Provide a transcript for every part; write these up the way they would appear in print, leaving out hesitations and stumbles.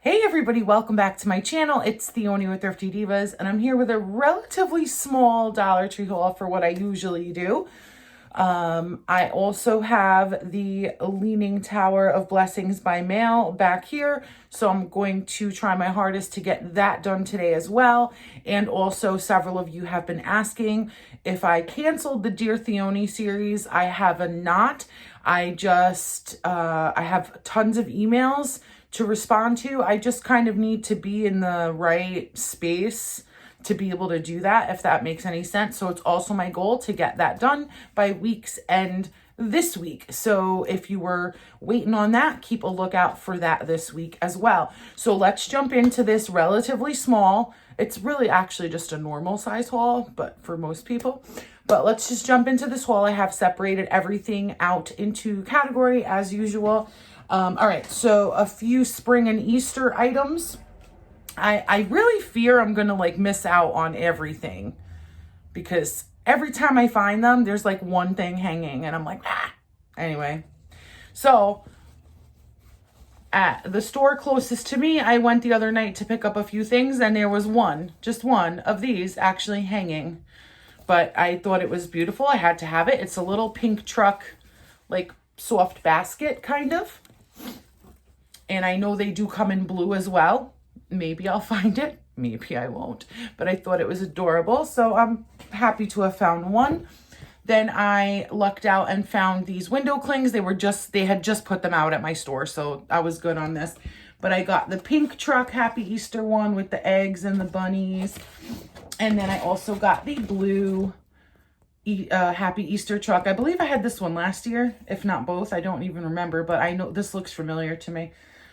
Hey everybody, welcome back to my channel. It's Theoni with Thrifty Divas, and I'm here with a relatively small Dollar Tree haul for what I usually do. I also have the Leaning Tower of Blessings by mail back here, so I'm going to try my hardest to get that done today as well. And also, several of you have been asking if I canceled the Dear Theoni series. I have not. I have tons of emails to respond to. I just kind of need to be in the right space to be able to do that, if that makes any sense. So it's also my goal to get that done by week's end this week. So if you were waiting on that, keep a lookout for that this week as well. So let's jump into this relatively small. It's really actually just a normal size haul, but for most people. But let's just jump into this haul. I have separated everything out into category as usual. All right, so a few spring and Easter items. I really fear I'm gonna miss out on everything because every time I find them, there's like one thing hanging and I'm like, ah. Anyway, so at the store closest to me, I went the other night to pick up a few things and there was just one of these actually hanging. But I thought it was beautiful. I had to have it. It's a little pink truck, like soft basket kind of. And I know they do come in blue as well. Maybe I'll find it. Maybe I won't. But I thought it was adorable. So I'm happy to have found one. Then I lucked out and found these window clings. They had just put them out at my store. So I was good on this. But I got the pink truck Happy Easter one with the eggs and the bunnies. And then I also got the blue Happy Easter truck. I believe I had this one last year, if not both. I don't even remember, but I know this looks familiar to me.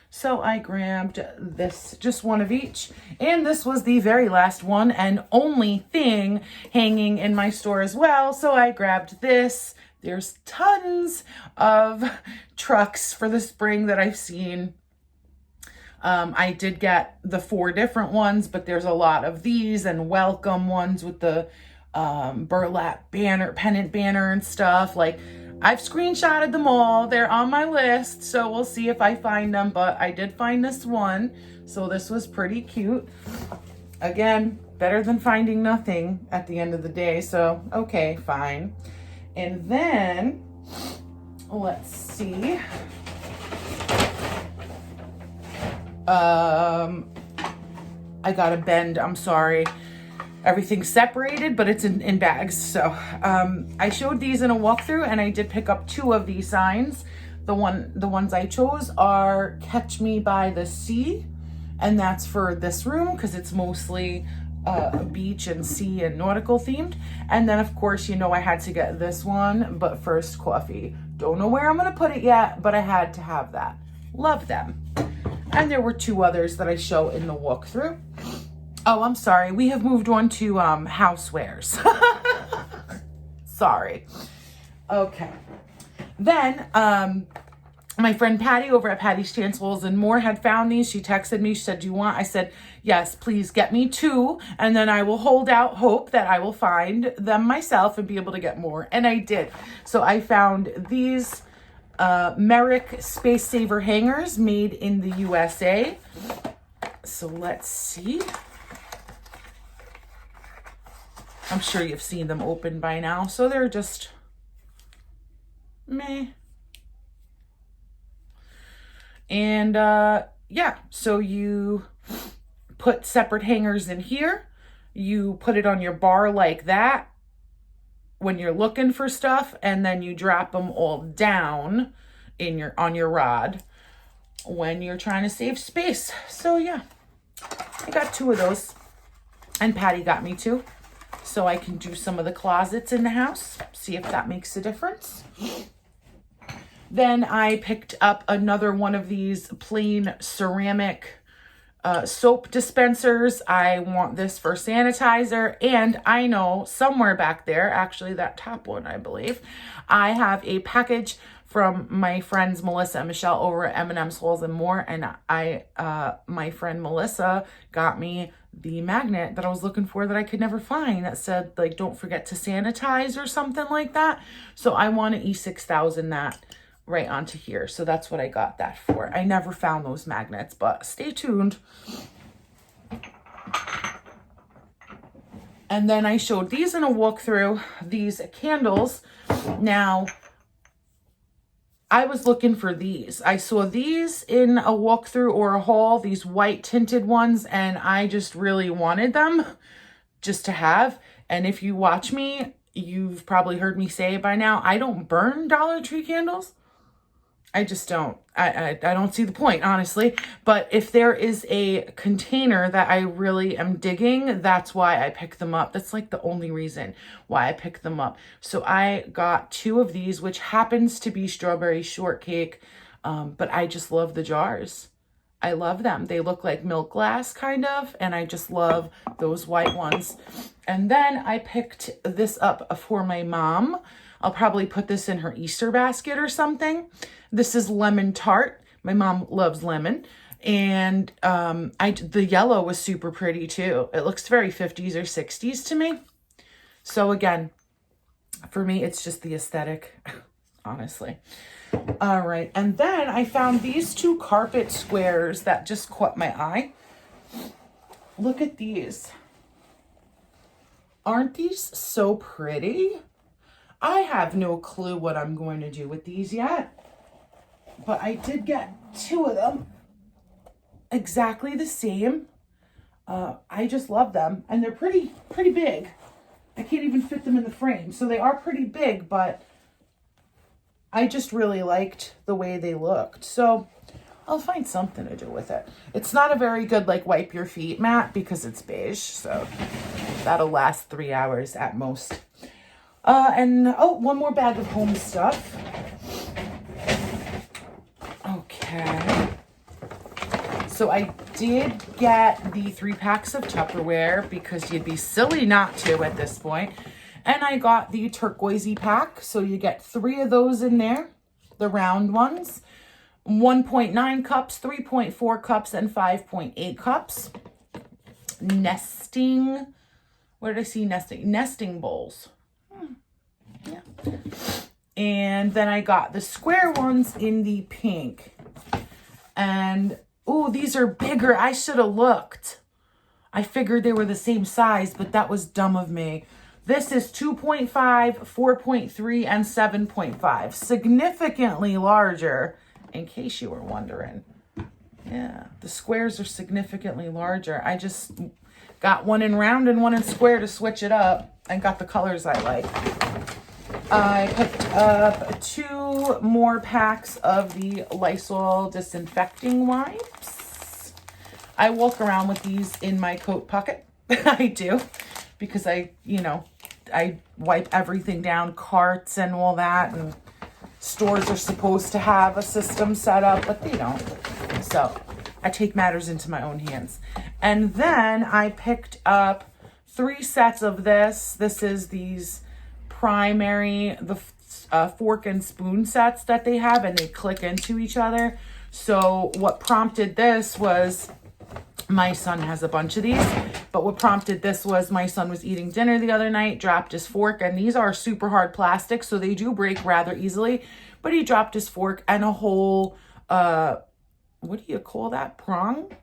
So I grabbed this, just one of each. And this was the very last one and only thing hanging in my store as well. So I grabbed this. There's tons of trucks for the spring that I've seen. I did get the 4 different ones, but there's a lot of these and welcome ones with the burlap banner, pennant banner and stuff. I've screenshotted them all. They're on my list, so we'll see if I find them, but I did find this one. So this was pretty cute. Again, better than finding nothing at the end of the day. So, okay, fine. And then, let's see. I got a bend, I'm sorry. Everything's separated, but it's in bags. So I showed these in a walkthrough and I did pick up 2 of these signs. The ones I chose are Catch Me by the Sea, and that's for this room because it's mostly beach and sea and nautical themed. And then of course, I had to get this one, but first coffee. Don't know where I'm gonna put it yet, but I had to have that. Love them. And there were 2 others that I show in the walkthrough. Oh, I'm sorry. We have moved on to Housewares. Sorry. Okay. Then my friend Patty over at Patty's Chancels and More had found these. She texted me. She said, do you want? I said, yes, please get me 2. And then I will hold out hope that I will find them myself and be able to get more. And I did. So I found these Merrick Space Saver hangers made in the USA. So let's see. I'm sure you've seen them open by now. So they're just meh. And yeah, so you put separate hangers in here. You put it on your bar like that when you're looking for stuff, and then you drop them all down on your rod when you're trying to save space. So yeah, I got 2 of those, and Patty got me 2. So I can do some of the closets in the house, see if that makes a difference. Then I picked up another one of these plain ceramic soap dispensers. I want this for sanitizer, and I know somewhere back there, actually that top one, I believe, I have a package from my friends Melissa and Michelle over at M&M's Halls and More, and my friend Melissa got me the magnet that I was looking for that I could never find that said don't forget to sanitize or something like that. So I want to E6000 that. right onto here. So that's what I got that for. I never found those magnets, but stay tuned. And then I showed these in a walkthrough, these candles. Now, I was looking for these. I saw these in a walkthrough or a haul, these white tinted ones, and I just really wanted them just to have. And if you watch me, you've probably heard me say it by now, I don't burn Dollar Tree candles. I just don't. I don't see the point, honestly. But if there is a container that I really am digging, that's why I pick them up. That's like the only reason why I pick them up. So I got 2 of these, which happens to be strawberry shortcake. But I just love the jars. I love them. They look like milk glass kind of, and I just love those white ones. And then I picked this up for my mom. I'll probably put this in her Easter basket or something. This is lemon tart. My mom loves lemon. And the yellow was super pretty too. It looks very 50s or 60s to me. So again, for me, it's just the aesthetic, honestly. All right. And then I found these 2 carpet squares that just caught my eye. Look at these. Aren't these so pretty? I have no clue what I'm going to do with these yet, but I did get 2 of them exactly the same. I just love them, and they're pretty big. I can't even fit them in the frame, so they are pretty big, but I just really liked the way they looked. So I'll find something to do with it. It's not a very good like wipe your feet mat because it's beige, so that'll last 3 hours at most. And one more bag of home stuff. Okay. So I did get the 3 packs of Tupperware because you'd be silly not to at this point. And I got the turquoisey pack. So you get 3 of those in there, the round ones. 1.9 cups, 3.4 cups, and 5.8 cups. Nesting. Where did I see nesting? Nesting bowls. Yeah. And then I got the square ones in the pink. And, oh, these are bigger. I should have looked. I figured they were the same size, but that was dumb of me. This is 2.5, 4.3, and 7.5. Significantly larger, in case you were wondering. Yeah, the squares are significantly larger. I just got one in round and one in square to switch it up and got the colors I like. I picked up 2 more packs of the Lysol disinfecting wipes. I walk around with these in my coat pocket. I do, because I wipe everything down, carts and all that, and stores are supposed to have a system set up, but they don't. So I take matters into my own hands. And then I picked up 3 sets of this. This is these primary, the fork and spoon sets that they have, and they click into each other. So what prompted this was, my son has a bunch of these, but what prompted this was my son was eating dinner the other night, dropped his fork, and these are super hard plastic, so they do break rather easily, but he dropped his fork and a whole, what do you call that, prong?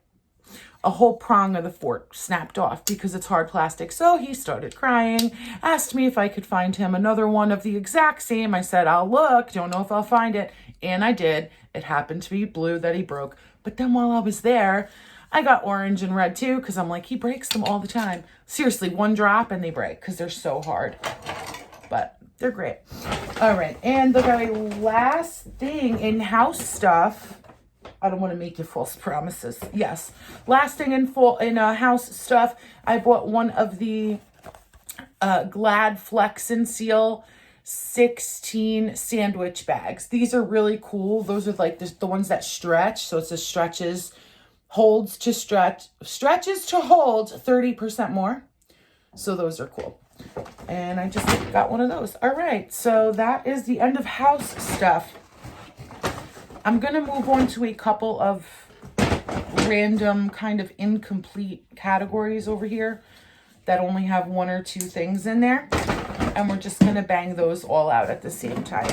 A whole prong of the fork snapped off because it's hard plastic. So he started crying, asked me if I could find him another one of the exact same. I said, I'll look, don't know if I'll find it. And I did. It happened to be blue that he broke. But then while I was there, I got orange and red too, because I'm like, he breaks them all the time. Seriously, 1 drop and they break because they're so hard. But they're great. All right. And the very last thing in house stuff, I don't want to make you false promises. Yes. Last thing in house stuff, I bought one of the Glad Flex and Seal 16 sandwich bags. These are really cool. Those are like the ones that stretch. So it says stretches to hold 30% more. So those are cool. And I just got one of those. All right. So that is the end of house stuff. I'm going to move on to a couple of random kind of incomplete categories over here that only have 1 or 2 things in there. And we're just going to bang those all out at the same time.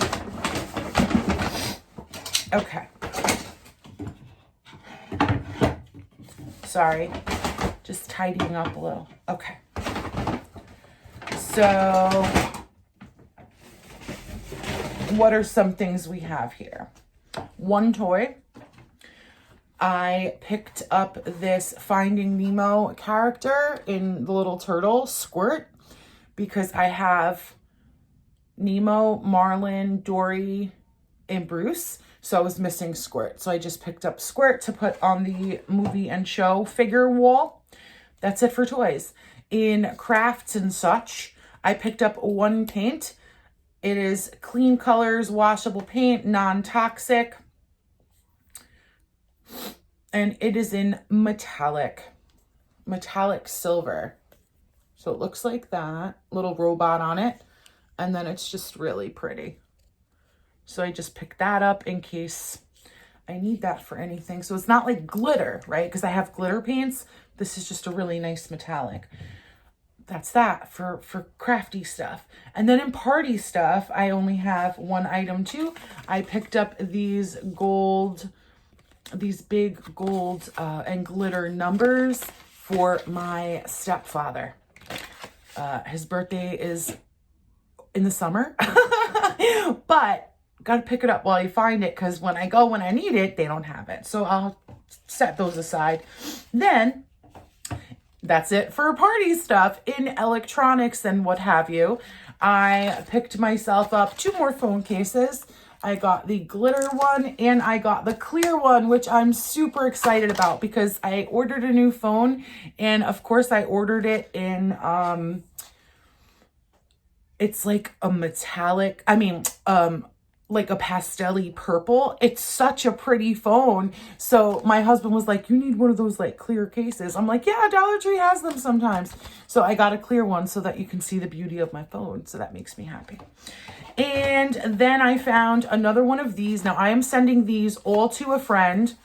Okay. Sorry, just tidying up a little. Okay. So, what are some things we have here? One toy. I picked up this Finding Nemo character in the Little Turtle, Squirt, because I have Nemo, Marlin, Dory, and Bruce. So I was missing Squirt. So I just picked up Squirt to put on the movie and show figure wall. That's it for toys. In crafts and such, I picked up one paint. It is Clean Colors washable paint, non-toxic. And it is in metallic silver. So it looks like that, little robot on it. And then it's just really pretty. So I just picked that up in case I need that for anything. So it's not like glitter, right? Because I have glitter paints. This is just a really nice metallic. That's that for crafty stuff. And then in party stuff, I only have one item too. I picked up these big gold and glitter numbers for my stepfather. His birthday is in the summer, but gotta pick it up while you find it, because when I need it, they don't have it. So I'll set those aside. Then that's it for party stuff. In electronics and what have you, I picked myself up 2 more phone cases. I got the glitter one and I got the clear one, which I'm super excited about because I ordered a new phone, and of course I ordered it in it's like a metallic, like a pastel-y purple. It's such a pretty phone. So my husband was like, you need one of those like clear cases. I'm like, yeah, Dollar Tree has them sometimes. So I got a clear one so that you can see the beauty of my phone. So that makes me happy. And then I found another one of these. Now I am sending these all to a friend,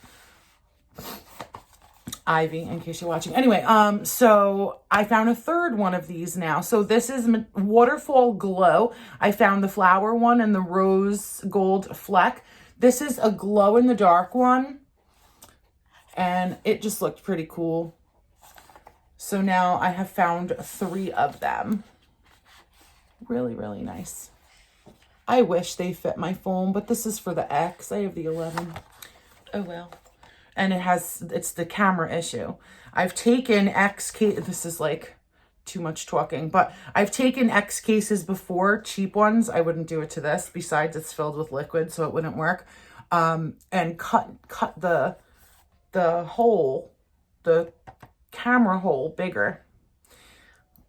Ivy, in case you're watching. Anyway, so I found a third one of these now. So this is Waterfall Glow. I found the flower one and the rose gold fleck. This is a glow in the dark one, and it just looked pretty cool. So now I have found 3 of them. Really, really nice. I wish they fit my phone, but this is for the X. I have the 11. Oh well. And it's the camera issue. I've taken X case, this is like too much talking, but I've taken X cases before, cheap ones. I wouldn't do it to this. Besides, it's filled with liquid, so it wouldn't work. And cut the hole, the camera hole bigger.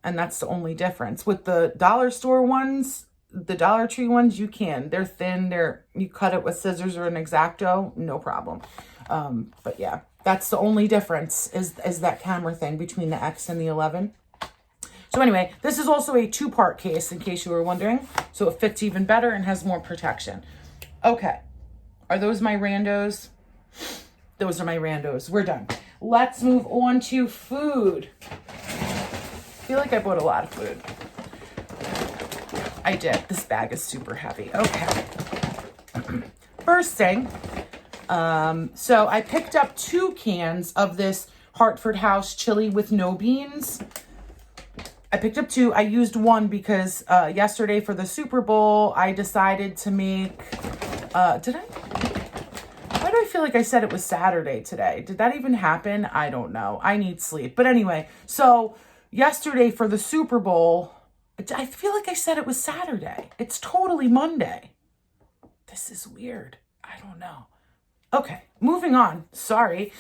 And that's the only difference. With the dollar store ones, the Dollar Tree ones, you can. They're thin. You cut it with scissors or an X-Acto, no problem. But yeah, that's the only difference is that camera thing between the X and the 11. So anyway, this is also a 2-part case in case you were wondering. So it fits even better and has more protection. Okay. Are those my randos? Those are my randos. We're done. Let's move on to food. I feel like I bought a lot of food. I did. This bag is super heavy. Okay. First thing, so I picked up 2 cans of this Hartford House chili with no beans. I picked up 2. I used 1 because yesterday for the Super Bowl, I decided to make, why do I feel like I said it was Saturday today? Did that even happen? I don't know. I need sleep. But anyway, so yesterday for the Super Bowl, I feel like I said it was Saturday. It's totally Monday. This is weird. I don't know. Okay, moving on. Sorry.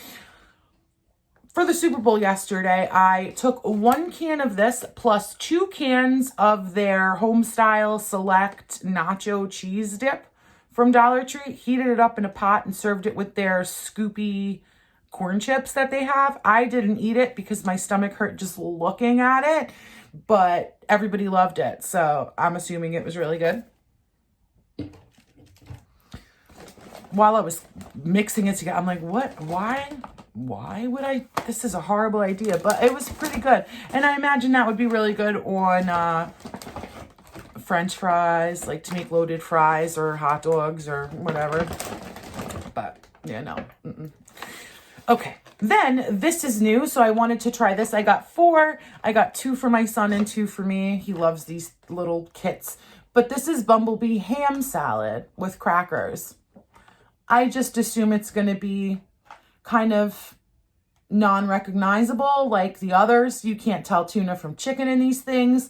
For the Super Bowl yesterday, I took 1 can of this plus 2 cans of their Homestyle Select Nacho Cheese Dip from Dollar Tree, heated it up in a pot and served it with their Scoopy corn chips that they have. I didn't eat it because my stomach hurt just looking at it, but everybody loved it. So I'm assuming it was really good. While I was mixing it together, I'm like, what? Why would I? This is a horrible idea, but it was pretty good. And I imagine that would be really good on French fries, like to make loaded fries or hot dogs or whatever. Yeah, no. Okay, then this is new, so I wanted to try this. I got 4. I got 2 for my son and 2 for me. He loves these little kits. But this is Bumblebee ham salad with crackers. I just assume it's going to be kind of non-recognizable like the others. You can't tell tuna from chicken in these things,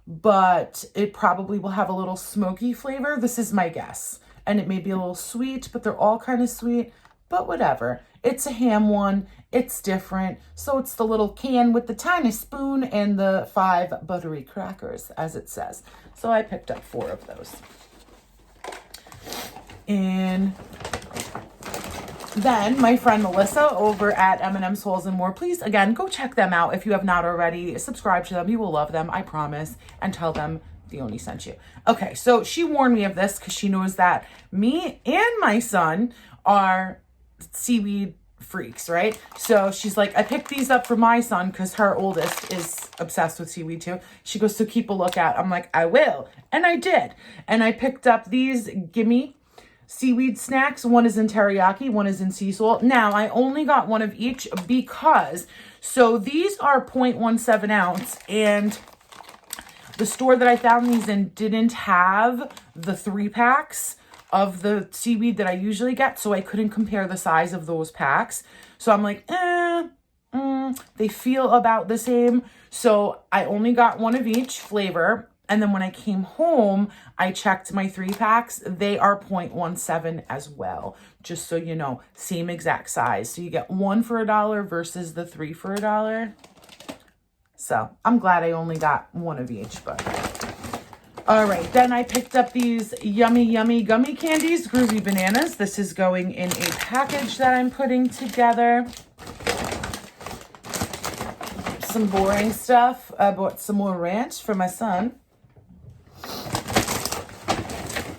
but it probably will have a little smoky flavor. This is my guess. And it may be a little sweet, but they're all kind of sweet, but whatever. It's a ham one. It's different. So it's the little can with the tiny spoon and the 5 buttery crackers, as it says. So I picked up 4 of those. And then my friend Melissa over at M&M's Holes and More, please, again, go check them out if you have not already. Subscribe to them. You will love them, I promise. And tell them Theoni sent you. Okay, so she warned me of this because she knows that me and my son are seaweed freaks, right? So she's like, I picked these up for my son because her oldest is obsessed with seaweed too. She goes, so keep a lookout. I'm like, I will. And I did. And I picked up these Gimme seaweed snacks. One is in teriyaki, one is in sea salt. Now, I only got one of each because, so these are 0.17 ounce, and the store that I found these in didn't have the 3 packs of the seaweed that I usually get, so I couldn't compare the size of those packs. So I'm like, they feel about the same. So I only got one of each flavor. And then when I came home, I checked my 3 packs. They are 0.17 as well. Just so you know, same exact size. So you get 1 for $1 versus the 3 for $1. So I'm glad I only got one of each, but all right. Then I picked up these yummy, yummy gummy candies, Groovy Bananas. This is going in a package that I'm putting together. Some boring stuff. I bought some more ranch for my son.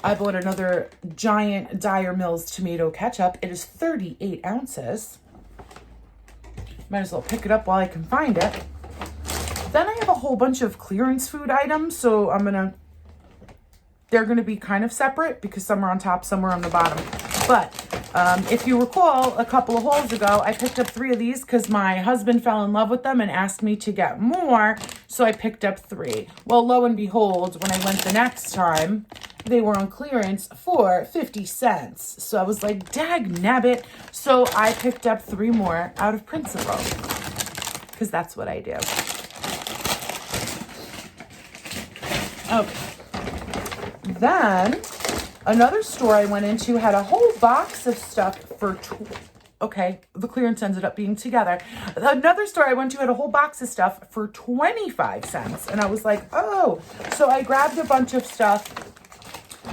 I bought another giant Dyer Mills tomato ketchup. It is 38 ounces. Might as well pick it up while I can find it. Then I have a whole bunch of clearance food items, so they're gonna be kind of separate because some are on top, some are on the bottom. But if you recall, a couple of hauls ago, I picked up 3 of these because my husband fell in love with them and asked me to get more, so I picked up 3. Well, lo and behold, when I went the next time, they were on clearance for 50 cents. So I was like, dag nabbit. So I picked up 3 more out of principle because that's what I do. Okay. Then another store I went into had a whole box of stuff for okay, the clearance ended up being together. Another store I went to had a whole box of stuff for 25 cents. And I was like, oh. So I grabbed a bunch of stuff.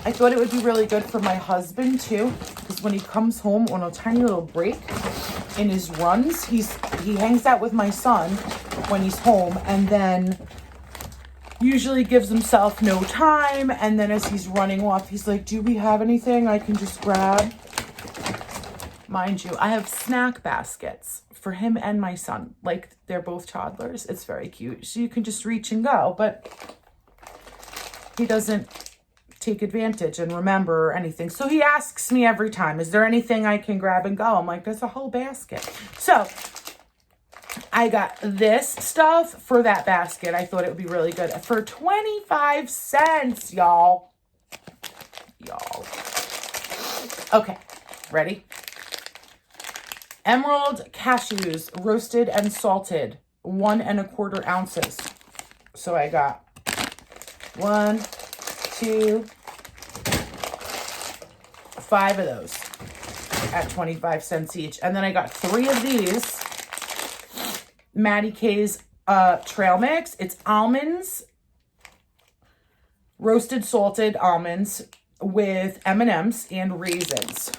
I thought it would be really good for my husband too, because when he comes home on a tiny little break in his runs, he hangs out with my son when he's home, and then usually gives himself no time, and then as he's running off, he's like, do we have anything I can just grab? Mind you, I have snack baskets for him and my son. Like, they're both toddlers. It's very cute. So you can just reach and go, but he doesn't take advantage and remember or anything. So he asks me every time, is there anything I can grab and go? I'm like, there's a whole basket. So I got this stuff for that basket. I thought it would be really good for 25 cents, y'all. Okay, ready? Emerald cashews, roasted and salted, 1 1/4 ounces. So I got 1, 2, 5 of those at 25 cents each. And then I got 3 of these Maddie K's trail mix. It's almonds, roasted salted almonds with M&Ms and raisins.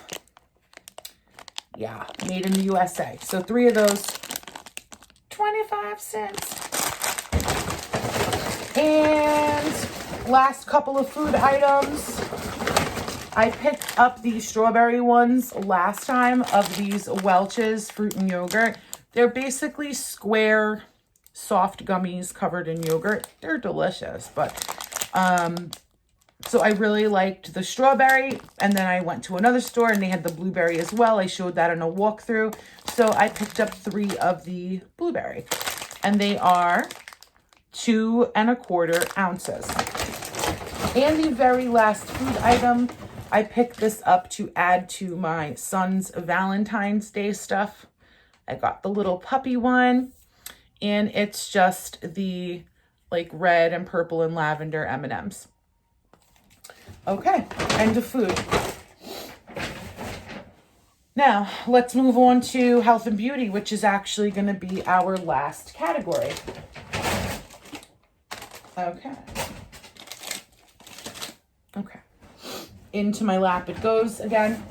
Yeah, made in the USA. So 3 of those, 25 cents. And last couple of food items. I picked up these strawberry ones last time of these Welch's fruit and yogurt. They're basically square, soft gummies covered in yogurt. They're delicious, but So I really liked the strawberry, and then I went to another store and they had the blueberry as well. I showed that in a walkthrough. So I picked up 3 of the blueberry, and they are 2 1/4 ounces. And the very last food item, I picked this up to add to my son's Valentine's Day stuff. I got the little puppy one, and it's just the like red and purple and lavender M&Ms. Okay, end of food. Now, let's move on to health and beauty, which is actually going to be our last category. Okay. Okay. Into my lap it goes again.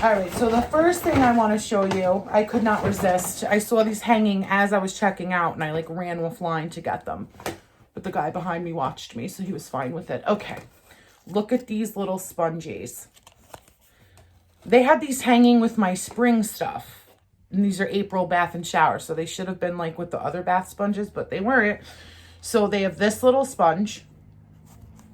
All right, so the first thing I want to show you, I could not resist. I saw these hanging as I was checking out, and I like ran offline to get them. But the guy behind me watched me, so he was fine with it. Okay, look at these little sponges. They had these hanging with my spring stuff. And these are April bath and shower, so they should have been like with the other bath sponges, but they weren't. So they have this little sponge.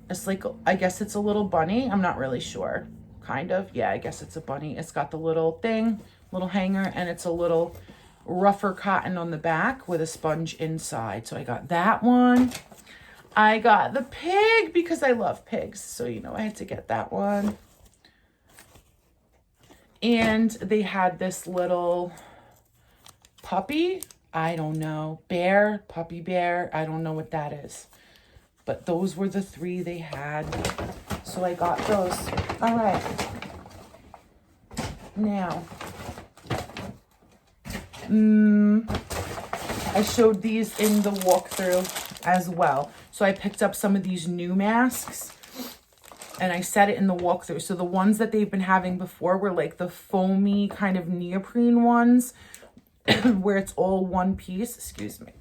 It's like, I guess it's a little bunny. I'm not really sure. Kind of. Yeah, I guess it's a bunny. It's got the little thing, little hanger, and it's a little rougher cotton on the back with a sponge inside. So I got that one. I got the pig because I love pigs. So, you know, I had to get that one. And they had this little puppy. I don't know. Bear, puppy bear. I don't know what that is. But those were the 3 they had. So I got those. All right. Now, I showed these in the walkthrough as well. So I picked up some of these new masks and I set it in the walkthrough. So the ones that they've been having before were like the foamy kind of neoprene ones where it's all one piece. Excuse me.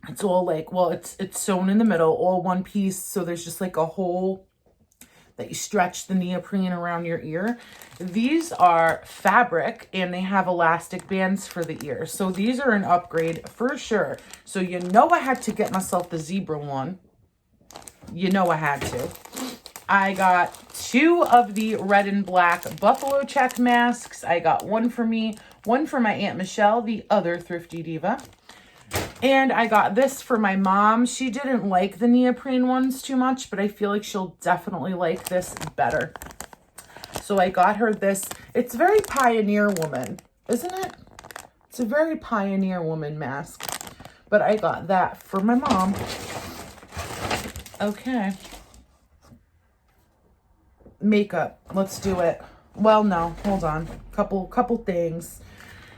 It's all like, well, it's sewn in the middle, all one piece. So there's just like a hole that you stretch the neoprene around your ear. These are fabric and they have elastic bands for the ear. So these are an upgrade for sure. So you know I had to get myself the zebra one. You know I had to. I got 2 of the red and black buffalo check masks. I got one for me, one for my Aunt Michelle, the other Thrifty Diva. And I got this for my mom. She didn't like the neoprene ones too much, but I feel like she'll definitely like this better. So I got her this. It's very Pioneer Woman, isn't it? It's a very Pioneer Woman mask. But I got that for my mom. Okay. Makeup. Let's do it. Well, no. Hold on. Couple things.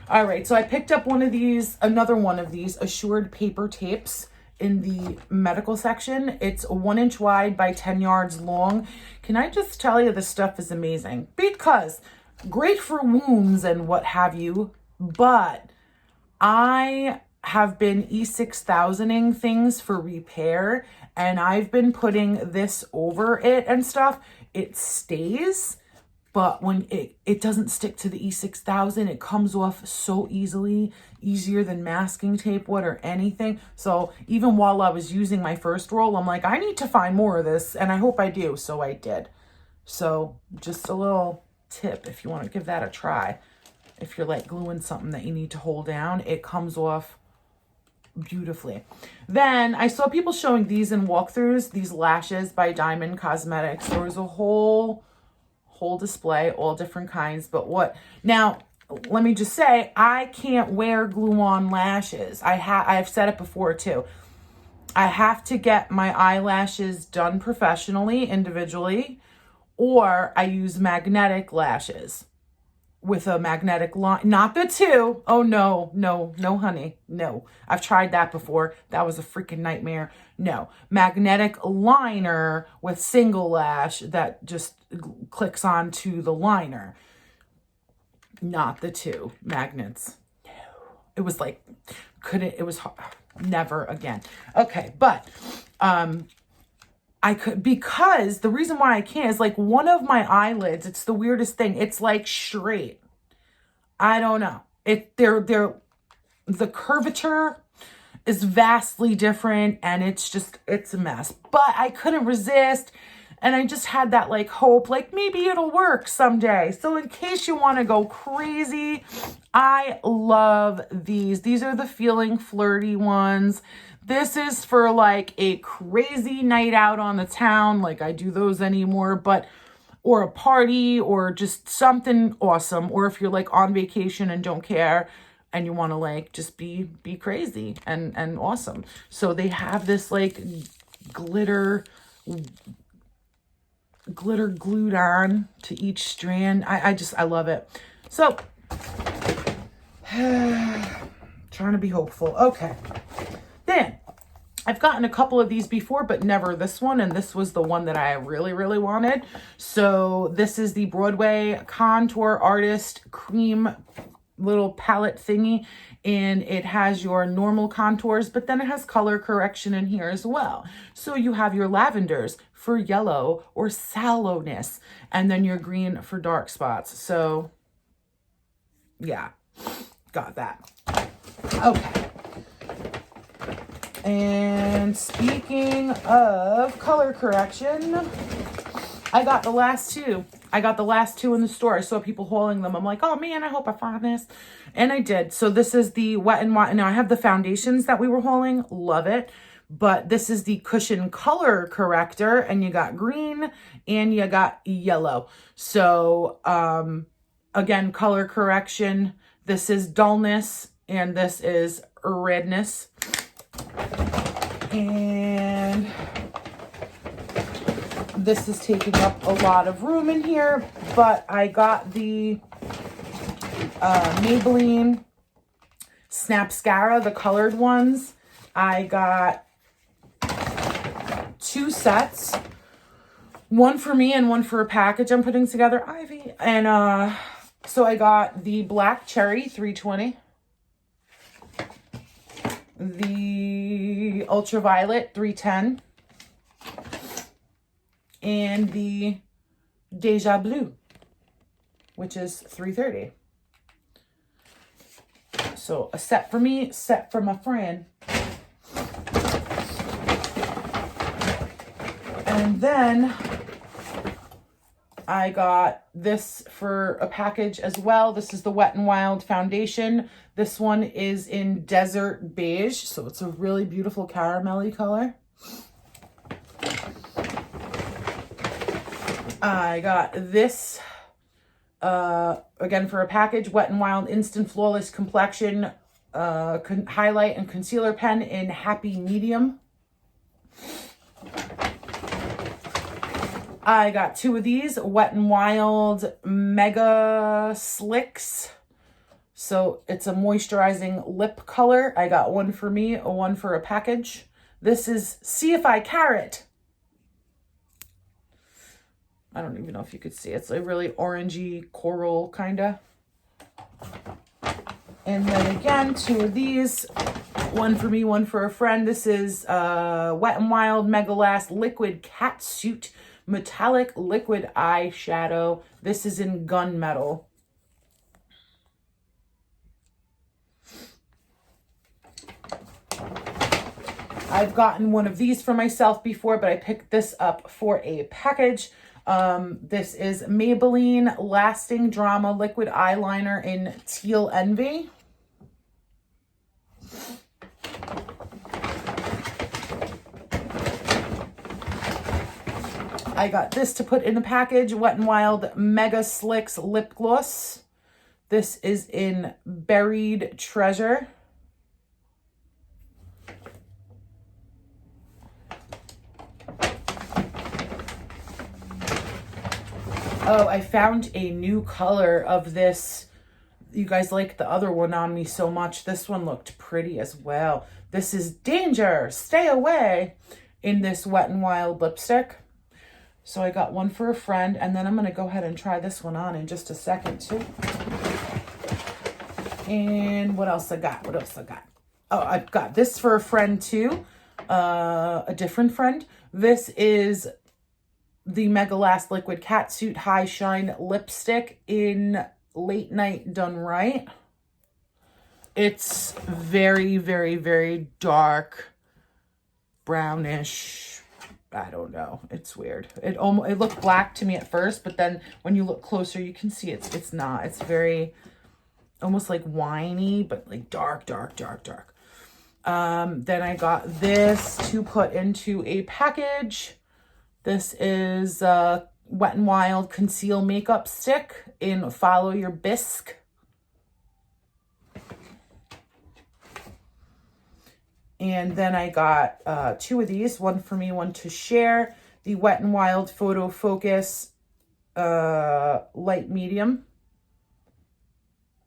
All right, so I picked up one of these, another one of these Assured paper tapes in the medical section. It's 1 inch wide by 10 yards long. Can I just tell you, this stuff is amazing because great for wounds and what have you, but I have been E6000ing things for repair and I've been putting this over it and stuff. It stays. But when it doesn't stick to the E6000, it comes off so easily, easier than masking tape would or anything. So even while I was using my first roll, I'm like, I need to find more of this, and I hope I do. So I did. So just a little tip if you want to give that a try. If you're like gluing something that you need to hold down, it comes off beautifully. Then I saw people showing these in walkthroughs, these lashes by Diamond Cosmetics. There was a whole display, all different kinds. But what now, let me just say, I can't wear glue-on lashes. I've said it before too. I have to get my eyelashes done professionally, individually, or I use magnetic lashes with a magnetic line. Not the 2. Oh, no, honey. No. I've tried that before. That was a freaking nightmare. No. Magnetic liner with single lash that just clicks onto the liner. Not the 2 magnets. No. It was like, it was never again. Okay, but I could, because the reason why I can't is like one of my eyelids, it's the weirdest thing. It's like straight. I don't know. They're the curvature is vastly different, and it's a mess. But I couldn't resist, and I just had that like hope, like maybe it'll work someday. So in case you want to go crazy, I love these. These are the Feeling Flirty ones. This is for like a crazy night out on the town. Like I do those anymore, but or a party or just something awesome. Or if you're like on vacation and don't care and you want to like just be crazy and awesome. So they have this like glitter glued on to each strand. I love it. So trying to be hopeful. Okay. Then I've gotten a couple of these before, but never this one. And this was the one that I really, really wanted. So this is the Broadway Contour Artist Cream little palette thingy. And it has your normal contours, but then it has color correction in here as well. So you have your lavenders for yellow or sallowness, and then your green for dark spots. So yeah, got that. Okay. And speaking of color correction, I got the last two. I got the last two in the store. I saw people hauling them. I'm like, oh man, I hope I find this. And I did. So this is the Wet n Wild. Now I have the foundations that we were hauling. Love it. But this is the Cushion Color Corrector. And you got green and you got yellow. So again, color correction. This is dullness and this is redness. And this is taking up a lot of room in here, but I got the Maybelline Snapscara, the colored ones. I got 2 sets, one for me and one for a package I'm putting together, Ivy. And so I got the Black Cherry 320, the Ultraviolet 310, and the Deja Blue, which is 330. So a set for me, set for my friend. And then I got this for a package as well. This is the Wet n Wild foundation. This one is in Desert Beige, so it's a really beautiful caramelly color. I got this, again for a package, Wet n Wild Instant Flawless Complexion Highlight and Concealer Pen in Happy Medium. I got 2 of these, Wet n Wild Mega Slicks. So it's a moisturizing lip color. I got one for me, one for a package. This is See If I Carrot. I don't even know if you could see. It's a really orangey coral kind of. And then again, 2 of these. One for me, one for a friend. This is Wet n Wild Mega Last Liquid Catsuit Metallic Liquid Eyeshadow. This is in Gunmetal. I've gotten one of these for myself before, but I picked this up for a package. This is Maybelline Lasting Drama Liquid Eyeliner in Teal Envy. I got this to put in the package, Wet n Wild Mega Slicks Lip Gloss. This is in Buried Treasure. Oh, I found a new color of this. You guys liked the other one on me so much. This one looked pretty as well. This is Danger, Stay Away in this Wet n Wild lipstick. So I got one for a friend, and then I'm going to go ahead and try this one on in just a second too. And what else I got? What else I got? Oh, I've got this for a friend too. A different friend. This is the Mega Last Liquid Catsuit High Shine Lipstick in Late Night Done Right. It's very, very, very dark, brownish. I don't know. It's weird. It looked black to me at first, but then when you look closer, you can see it's not. It's very almost like winey, but like dark, dark, dark, dark. Then I got this to put into a package. This is Wet n Wild Conceal Makeup Stick in Follow Your Bisque. And then I got 2 of these, one for me, one to share. The Wet n Wild Photo Focus Light Medium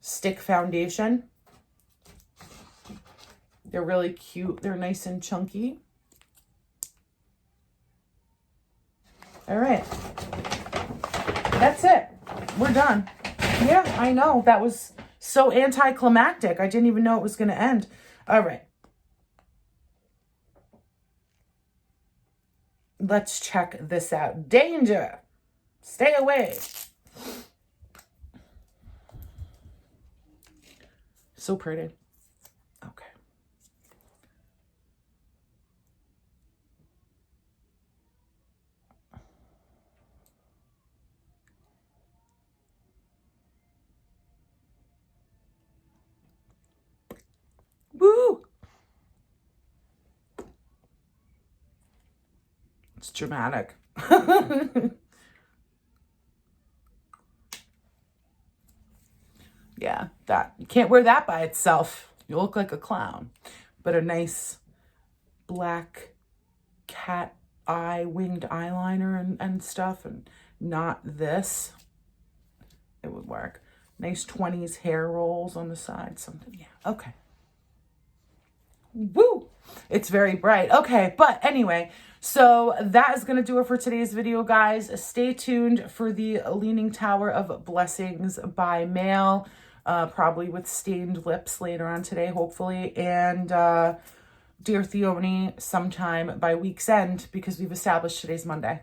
Stick Foundation. They're really cute. They're nice and chunky. All right. That's it. We're done. Yeah, I know. That was so anticlimactic. I didn't even know it was going to end. All right. Let's check this out. Danger. Stay away. So pretty. Okay. Woo! It's dramatic. Yeah, that you can't wear that by itself. You look like a clown. But a nice black cat eye winged eyeliner and stuff, and not this. It would work. Nice 20s hair rolls on the side, something. Yeah, okay. Woo! It's very bright. Okay, but anyway, so that is going to do it for today's video, guys. Stay tuned for the Leaning Tower of Blessings by mail, probably with stained lips later on today, hopefully, and Dear Theone sometime by week's end, because we've established today's Monday,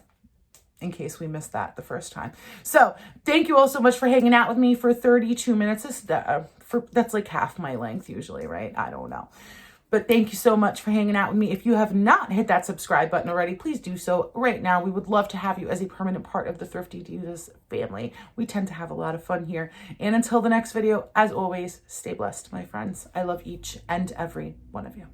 in case we missed that the first time. So thank you all so much for hanging out with me for 32 minutes. That's like half my length usually, right? I don't know. But thank you so much for hanging out with me. If you have not hit that subscribe button already, please do so right now. We would love to have you as a permanent part of the Thrifty Divas family. We tend to have a lot of fun here. And until the next video, as always, stay blessed, my friends. I love each and every one of you.